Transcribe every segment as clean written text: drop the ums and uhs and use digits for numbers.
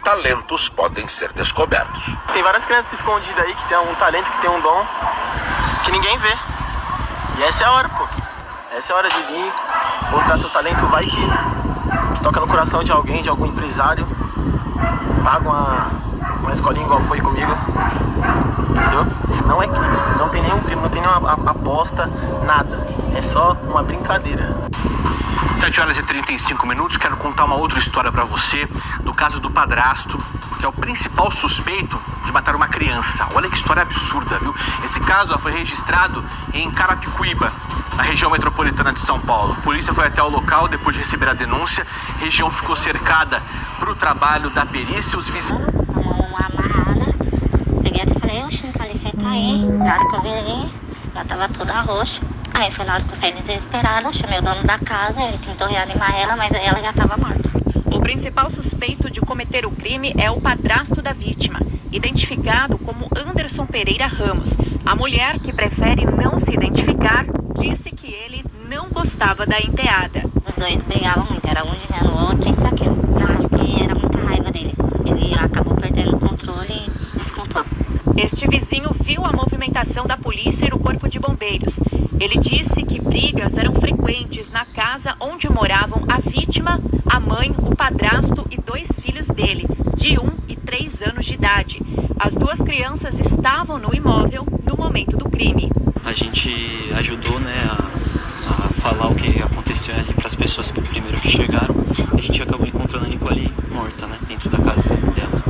talentos podem ser descobertos. Tem várias crianças escondidas aí que tem um talento, que tem um dom que ninguém vê. E essa é a hora, pô. Essa é a hora de vir mostrar seu talento. Vai que toca no coração de alguém, de algum empresário. Paga uma escolinha igual foi comigo. Entendeu? Não tem nenhum crime, não tem nenhuma aposta, nada. É só uma brincadeira. 7h35, quero contar uma outra história pra você, do caso do padrasto, que é o principal suspeito de matar uma criança. Olha que história absurda, viu? Esse caso foi registrado em Carapicuíba, na região metropolitana de São Paulo. A polícia foi até o local depois de receber a denúncia. A região ficou cercada pro trabalho da perícia. Os vizinhos... Uma amarrada. Peguei até e falei, oxe, Nicole, senta aí. Na hora que eu virei, ela tava toda roxa. Aí foi na hora que eu saí desesperada, chamei o dono da casa, ele tentou reanimar ela, mas aí ela já estava morta. O principal suspeito de cometer o crime é o padrasto da vítima, identificado como Anderson Pereira Ramos. A mulher, que prefere não se identificar, disse que ele não gostava da enteada. Os dois brigavam muito, era um ligando o outro, isso e aquilo. Eu acho que era muita raiva dele. Ele acabou perdendo o controle e descontou. Este vizinho viu a movimentação da polícia e do corpo de bombeiros. Ele disse que brigas eram frequentes na casa onde moravam a vítima, a mãe, o padrasto e 2 filhos dele, de 1 e 3 anos de idade. As 2 crianças estavam no imóvel no momento do crime. A gente ajudou, a falar o que aconteceu ali para as pessoas que primeiro que chegaram. A gente acabou encontrando a Nicole morta, dentro da casa dela.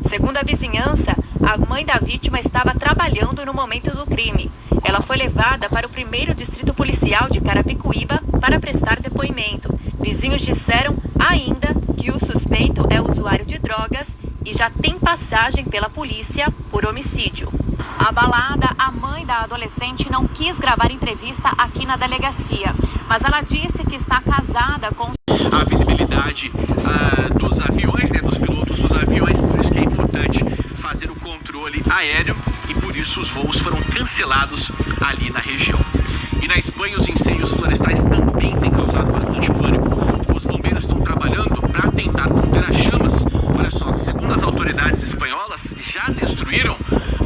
Segundo a vizinhança, a mãe da vítima estava trabalhando no momento do crime. Ela foi levada para o 1º Distrito Policial de Carapicuíba para prestar depoimento. Vizinhos disseram ainda que o suspeito é usuário de drogas e já tem passagem pela polícia por homicídio. Abalada, a mãe da adolescente não quis gravar entrevista aqui na delegacia, mas ela disse que está casada com... A visibilidade dos aviões, dos pilotos dos aviões, por isso que é importante fazer o controle aéreo e por isso os voos foram cancelados ali na região. E na Espanha os incêndios florestais também têm causado bastante pânico. Os bombeiros estão trabalhando para tentar conter as chamas. Olha só, segundo as autoridades espanholas, já destruíram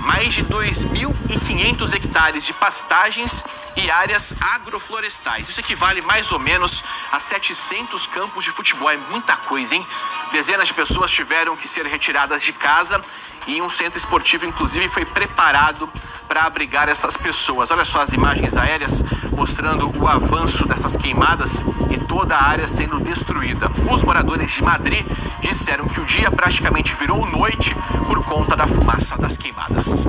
mais de 2.500 hectares de pastagens e áreas agroflorestais. Isso equivale mais ou menos a 700 campos de futebol. É muita coisa, hein? Dezenas de pessoas tiveram que ser retiradas de casa e um centro esportivo, inclusive, foi preparado para abrigar essas pessoas. Olha só as imagens aéreas mostrando o avanço dessas queimadas e toda a área sendo destruída. Os moradores de Madrid disseram que o dia praticamente virou noite por conta da fumaça das queimadas.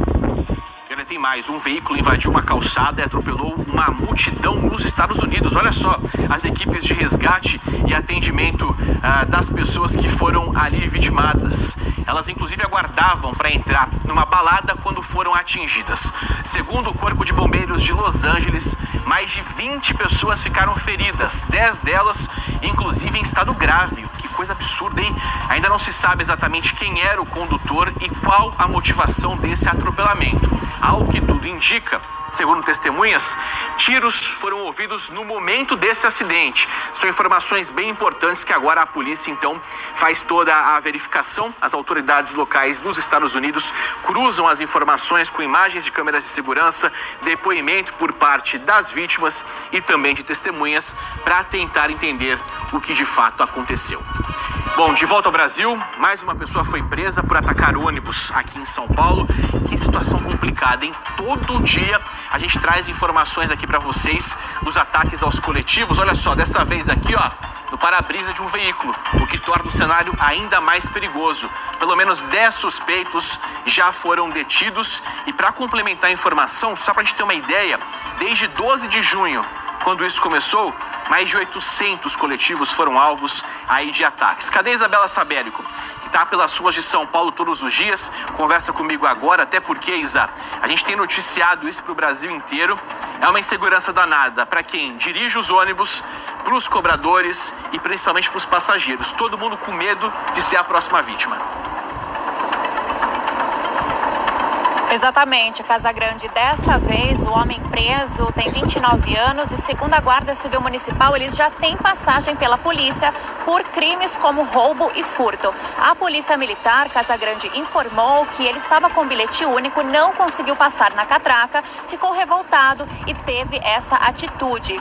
Tem mais, um veículo invadiu uma calçada e atropelou uma multidão nos Estados Unidos. Olha só, as equipes de resgate e atendimento das pessoas que foram ali vitimadas. Elas inclusive aguardavam para entrar numa balada quando foram atingidas. Segundo o Corpo de Bombeiros de Los Angeles, mais de 20 pessoas ficaram feridas, 10 delas inclusive em estado grave. Que coisa absurda, hein? Ainda não se sabe exatamente quem era o condutor e qual a motivação desse atropelamento. Ao que tudo indica, segundo testemunhas, tiros foram ouvidos no momento desse acidente. São informações bem importantes que agora a polícia, então, faz toda a verificação. As autoridades locais dos Estados Unidos cruzam as informações com imagens de câmeras de segurança, depoimento por parte das vítimas e também de testemunhas para tentar entender o que de fato aconteceu. Bom, de volta ao Brasil, mais uma pessoa foi presa por atacar ônibus aqui em São Paulo. Que situação complicada, hein? Todo dia a gente traz informações aqui para vocês dos ataques aos coletivos. Olha só, dessa vez aqui, no para-brisa de um veículo, o que torna o cenário ainda mais perigoso. Pelo menos 10 suspeitos já foram detidos. E para complementar a informação, só para a gente ter uma ideia, desde 12 de junho, quando isso começou, mais de 800 coletivos foram alvos aí de ataques. Cadê Isabela Sabérico, que está pelas ruas de São Paulo todos os dias? Conversa comigo agora, até porque, Isa, a gente tem noticiado isso para o Brasil inteiro. É uma insegurança danada para quem dirige os ônibus, para os cobradores e principalmente para os passageiros. Todo mundo com medo de ser a próxima vítima. Exatamente, Casagrande. Desta vez, o homem preso tem 29 anos e, segundo a Guarda Civil Municipal, ele já tem passagem pela polícia por crimes como roubo e furto. A Polícia Militar, Casagrande, informou que ele estava com bilhete único, não conseguiu passar na catraca, ficou revoltado e teve essa atitude.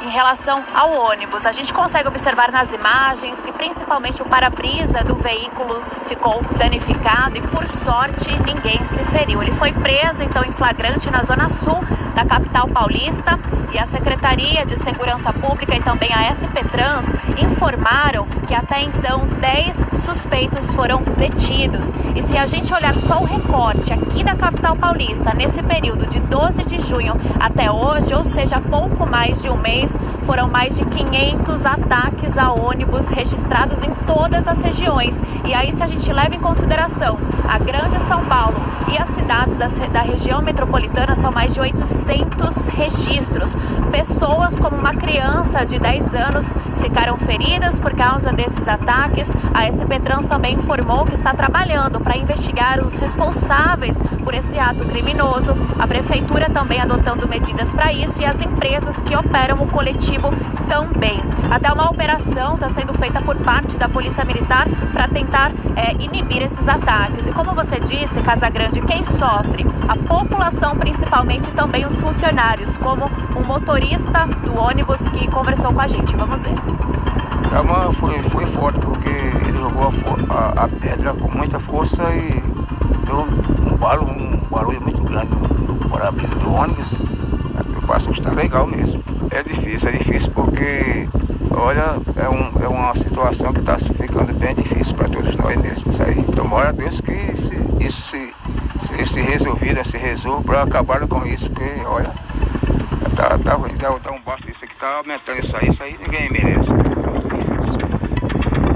Em relação ao ônibus, a gente consegue observar nas imagens que principalmente o para-brisa do veículo ficou danificado e, por sorte, ninguém se feriu. Ele foi preso, então, em flagrante na zona sul da capital paulista, e a Secretaria de Segurança Pública e também a SP Trans informaram que até então 10 suspeitos foram detidos. E se a gente olhar só o recorte aqui da capital paulista, nesse período de 12 de junho até hoje, ou seja, pouco mais de um mês, foram mais de 500 ataques a ônibus registrados em todas as regiões. E aí, se a gente leva em consideração a Grande São Paulo e as cidades da região metropolitana, são mais de 800 registros. Pessoas como uma criança de 10 anos ficaram feridas por causa desses ataques. A SP Trans também informou que está trabalhando para investigar os responsáveis por esse ato criminoso. A prefeitura também adotando medidas para isso e as empresas que operam o coletivo também. Até uma operação está sendo feita por parte da Polícia Militar para tentar inibir esses ataques. E como você disse, Casagrande, quem sofre? A população, principalmente, também os funcionários, como o motorista do ônibus que conversou com a gente. Vamos ver. Foi forte, porque ele jogou a pedra com muita força e deu um barulho muito grande no para-brisa do ônibus. Eu passo que está legal mesmo. É difícil porque, olha, é uma situação que está ficando bem difícil para todos nós mesmos. Isso aí. Tomara a Deus que isso se resolva para acabar com isso, porque, olha, tá ruim, dá um baixo isso aqui, tá aumentando isso aí ninguém merece.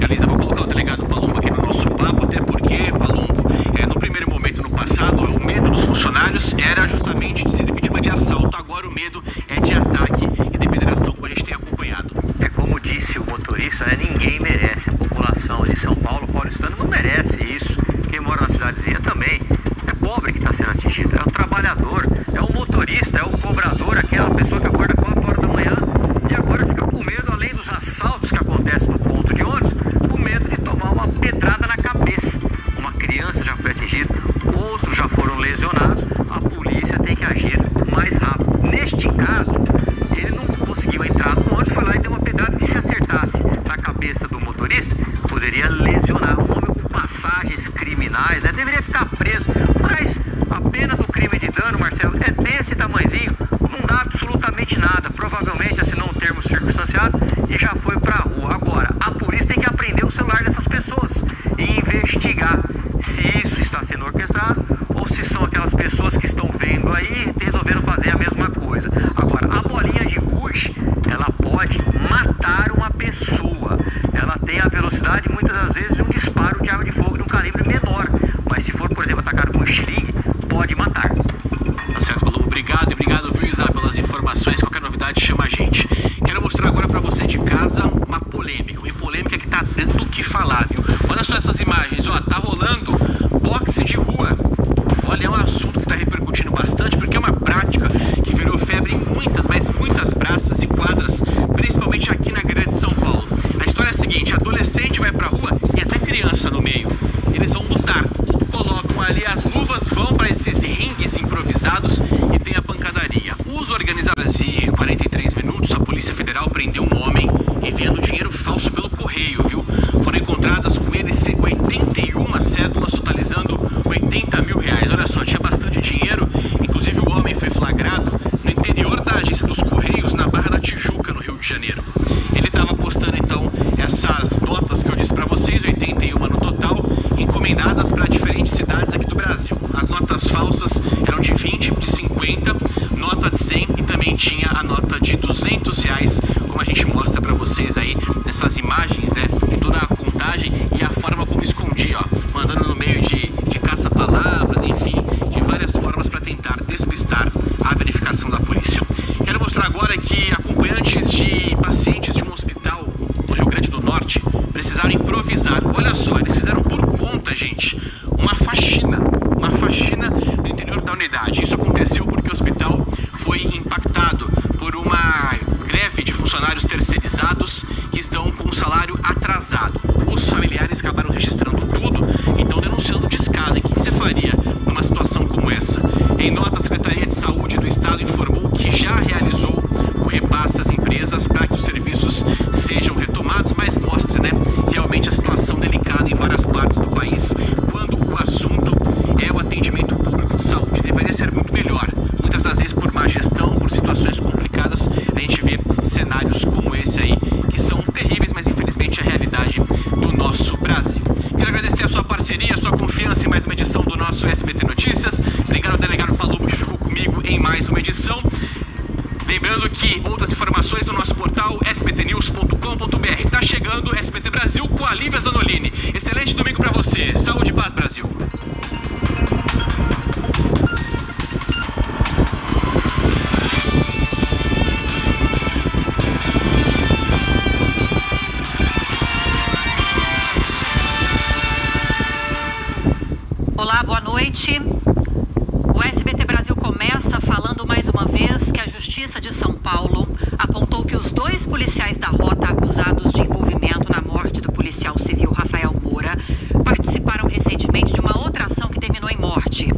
Elisa, vou colocar o delegado Palumbo aqui no nosso papo, até porque, Palumbo, no primeiro momento no passado, o medo dos funcionários era justamente de ser vítima de assalto, agora o medo é de ataque e depredação, como a gente tem acompanhado. Como disse o motorista, ninguém merece, a população de São Paulo, paulistano, não merece isso. Quem mora nas cidades vizinhas também. É pobre que está sendo atingido, é o trabalhador, é o motorista, é o cobrador, aquela pessoa que acorda 4 horas da manhã e agora fica com medo, além dos assaltos que acontecem no ponto de ônibus, com medo de tomar uma pedrada na cabeça. Uma criança já foi atingida, outros já foram lesionados, a polícia tem que agir mais rápido. Neste caso, ele não conseguiu entrar no ônibus, foi lá e deu uma pedrada que, se acertasse na cabeça do motorista, poderia lesionar um homem com passagens criminais, deveria ficar preso, mas a pena do crime de dano, Marcelo, é desse tamanhozinho, não dá absolutamente nada, provavelmente assinou um termo circunstanciado e já foi pra rua. Agora, a polícia tem que aprender o celular dessas pessoas e investigar se isso está sendo orquestrado ou se são aquelas pessoas que estão vendo aí e resolveram fazer a mesma coisa. Agora, a bolinha de gude, ela pode matar uma pessoa. Ela tem a velocidade, muitas das vezes, de um disparo de arma de fogo de um calibre menor. Mas se for, por exemplo, atacado com estilingue, pode matar. Tá certo, Palumbo. Obrigado, viu, Isa, pelas informações. Qualquer novidade, chama a gente. Quero mostrar agora pra você de casa uma polêmica que tá dando o que falar, viu? Olha só essas imagens, ó, tá rolando boxe de rua. Olha, é um assunto que tá repercutindo bastante, porque é uma prática que virou febre em muitas praças e quadras, principalmente aqui na Grande São Paulo. A história é a seguinte: adolescente vai pra rua e até criança no meio. Eles vão lutar, colocam ali as luvas, vão para esses ringues improvisados e tem a pancadaria. Os organizadores de 43 minutos, a Polícia Federal prendeu um homem enviando dinheiro falso pelo correio, viu? Foram encontradas com ele 81 cédulas, totalizando 80 mil reais. Olha só, tinha bastante dinheiro. Inclusive, o homem foi flagrado no interior da agência dos Correios, na Barra da Tijuca, no Rio de Janeiro. Ele estava postando, então, essas notas que eu disse para vocês, 81 no total, encomendadas para diferentes cidades aqui do Brasil. As notas falsas eram de 20, de 50, nota de 100 e também tinha a nota de R$200, como a gente mostra para vocês aí nessas imagens, de toda a contagem e a forma como escondia, ó, mandando no meio de caça-palavras, enfim, de várias formas para tentar despistar a verificação da polícia. Quero mostrar agora que acompanhantes de pacientes de um hospital no Rio Grande do Norte precisaram improvisar. Olha só, eles fizeram por conta, gente, uma faxina faxina no interior da unidade. Isso aconteceu porque o hospital foi impactado por uma greve de funcionários terceirizados que estão com o salário atrasado. Os familiares acabaram registrando tudo e estão denunciando descaso. O que você faria numa situação como essa? Em nota, a Secretaria de Saúde do Estado informou que já realizou o repasse às empresas para que os serviços sejam retomados, mas mostra, realmente a situação delicada em várias partes do país quando o assunto é o atendimento público de saúde. Deveria ser muito melhor. Muitas das vezes, por má gestão, por situações complicadas, a gente vê cenários como esse aí, que são terríveis, mas infelizmente é a realidade do nosso Brasil. Quero agradecer a sua parceria, a sua confiança em mais uma edição do nosso SBT Notícias. Obrigado ao delegado Palumbo que ficou comigo em mais uma edição. Lembrando que outras informações no nosso portal sbtnews.com.br. Está chegando o SBT Brasil com a Lívia Zanolini. Excelente domingo para você. Saúde e paz, Brasil. Olá, boa noite. O SBT Brasil começa falando mais uma vez que a Justiça de São Paulo apontou que os 2 policiais da rota acusados de envolvimento na morte do policial civil Rafael Moura participaram recentemente de uma outra ação que terminou em morte.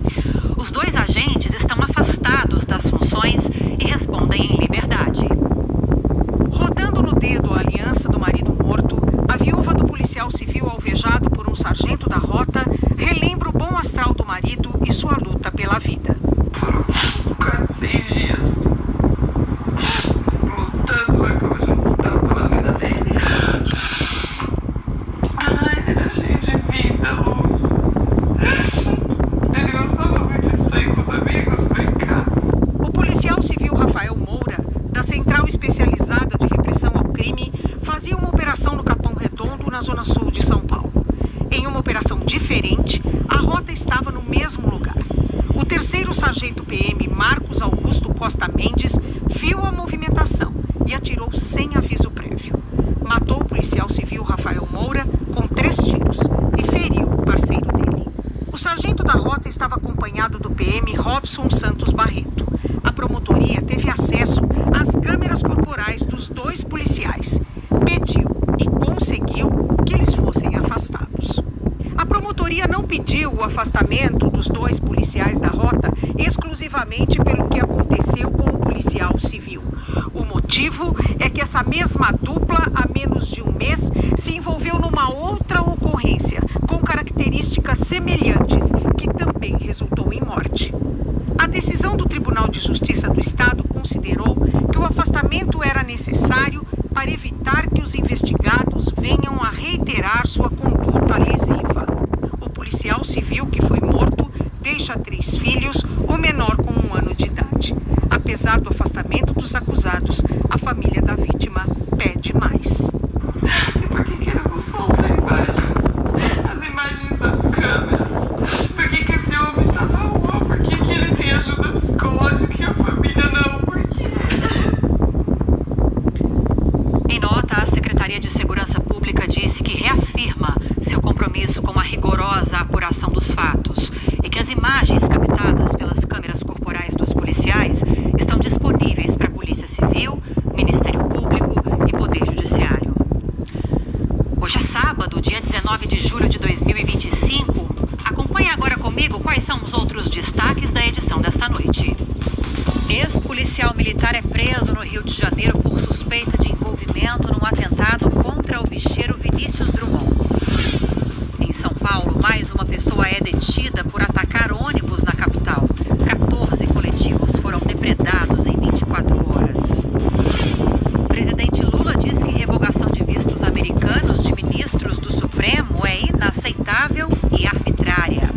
Os 2 agentes estão afastados das funções e respondem em liberdade. Rodando no dedo a aliança do marido morto, a viúva do policial civil alvejado por um sargento da rota relembra o bom astral do marido e sua luta pela vida. Foram quase 6 dias lutando, como a gente lutava pela vida dele. Ai, ele era cheio de vida, Luz. Ele gostava muito de sair com os amigos, brincar. O policial civil Rafael Moura, da Central Especializada de Repressão ao Crime, fazia uma operação no Capão Redondo, na zona sul de São Paulo. Em uma operação diferente, a rota estava no mesmo lugar. O 3º sargento PM Marcos Augusto Costa Mendes viu a movimentação e atirou sem aviso prévio. Matou o policial civil Rafael Moura com 3 tiros e feriu o parceiro dele. O sargento da rota estava acompanhado do PM Robson Santos Barreto. A promotoria teve acesso às câmeras corporais dos 2 policiais. Pediu e conseguiu que eles fossem afastados. A promotoria não pediu o afastamento dos 2 policiais da rota exclusivamente pelo que aconteceu com o policial civil. O motivo é que essa mesma dupla, há menos de um mês, se envolveu numa outra ocorrência com características semelhantes, que também resultou em morte. A decisão do Tribunal de Justiça do Estado considerou que o afastamento era necessário para evitar que os investigados venham a reiterar sua conduta lesiva. O policial civil que foi morto deixa 3 filhos, o menor com 1 ano de idade. Apesar do afastamento dos acusados, a família da vítima pede mais. E por que eles não soltam a imagem? As imagens das câmeras? Por que esse homem tá na rua? Por que ele tem ajuda psicológica e a família não? Por quê? Em nota, a Secretaria de Segurança Pública disse que reafirma seu compromisso com a rigorosa apuração dos fatos e que as imagens captadas pelas câmeras corporais dos policiais estão disponíveis para a Polícia Civil, Ministério Público e Poder Judiciário. Hoje é sábado, dia 19 de julho de 2025. Acompanhe agora comigo quais são os outros destaques da edição desta noite. Ex-policial militar é preso no Rio de Janeiro por suspeita de envolvimento num atentado contra o bicheiro Vinícius Drummond. Em São Paulo, mais uma pessoa é detida por atacar ônibus na capital. 14 coletivos foram depredados em 24 horas. O presidente Lula diz que revogação de vistos americanos de ministros do Supremo é inaceitável e arbitrária.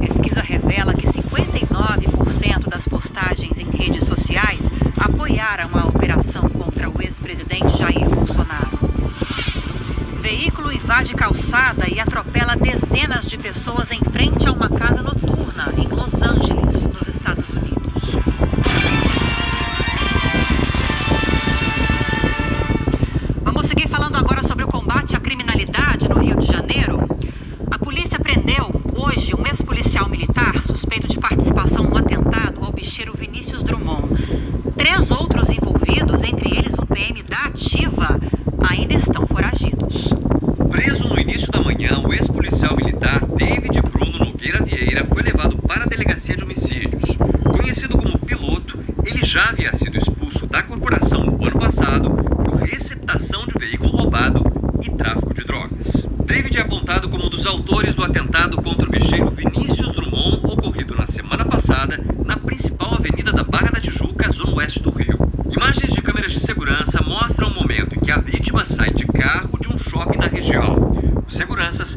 Pesquisa revela que 59% das postagens em redes sociais apoiaram a operação contra o ex-presidente Jair Bolsonaro. Veículo invade calçada e atropela dezenas de pessoas em frente a uma casa noturna em Los Angeles, nos Estados Unidos. Vamos seguir falando agora sobre o combate à criminalidade no Rio de Janeiro. A polícia prendeu hoje um ex-policial militar Ele já havia sido expulso da corporação no ano passado por receptação de veículo roubado e tráfico de drogas. David é apontado como um dos autores do atentado contra o bicheiro Vinícius Drummond, ocorrido na semana passada na principal avenida da Barra da Tijuca, zona oeste do Rio. Imagens de câmeras de segurança mostram o momento em que a vítima sai de carro de um shopping da região. Os seguranças